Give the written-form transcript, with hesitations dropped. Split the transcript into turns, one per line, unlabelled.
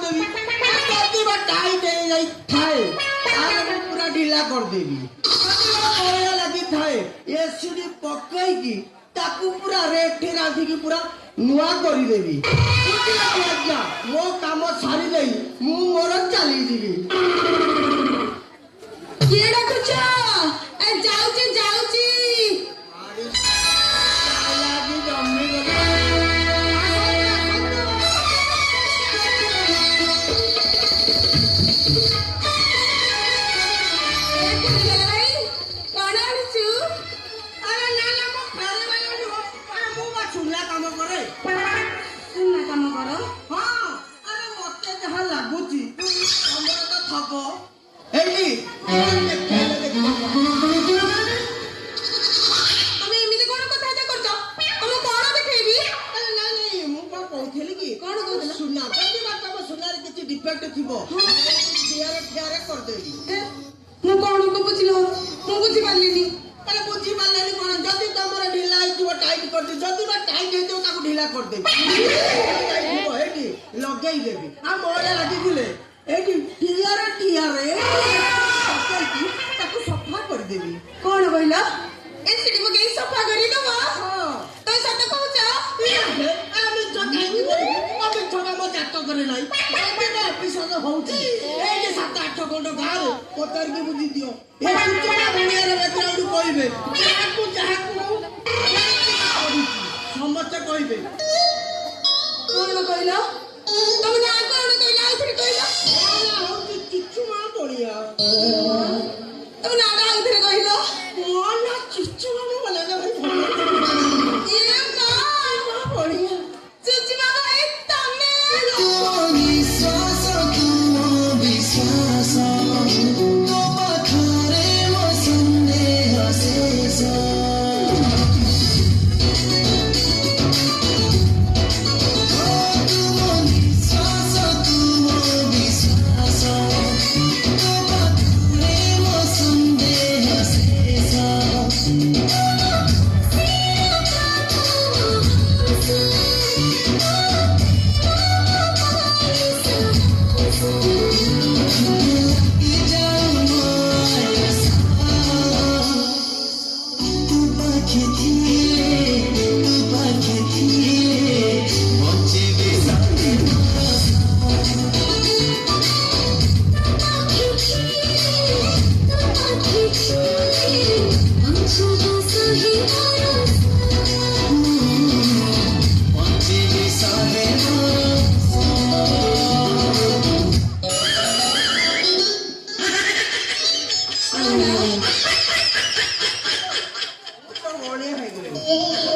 देवी जदि बा टाइट हे जाई थाए आरे मु पूरा ढीला कर देवी कोया लगी थाए एसिडी पकई की ताकू पूरा रेठी राधी की पूरा नुआ करी देवी बुझिला मो काम सारी देई मु मोर चली जीवी
किए डाकुछ ए जाउची जाउची
लागी जम्मी गला लगेई देवी आ मोरे लगी गुले एटी टियारे टियारे पकई ताकू सफा कर देवी
कौन कहला एसिडी मगे सफा करी दबा
हां
तो सत कहूछ
आमे जगाई देवी आमे छोरा मो जातो करे नाही एते ना एपिसोड होउची ए जे 7-8 घंटा गार कोतर के बुझी दियो ए छोरा बुनियारे बैकग्राउंड कहबे जाकू जाकू समस्त कहबे
कौन कहला तुम ना कौन कहला फिर कहला
ओला होती किच्छु मा पड़िया
तुम ना उधर कहला
ओला किच्छु मा बोला ना भाई
ये का
पड़िया
चुची बाबा ए तमे
विश्वास तुम विश्वास तो पाखरे मो संदेह शेष
तो बढ़िया है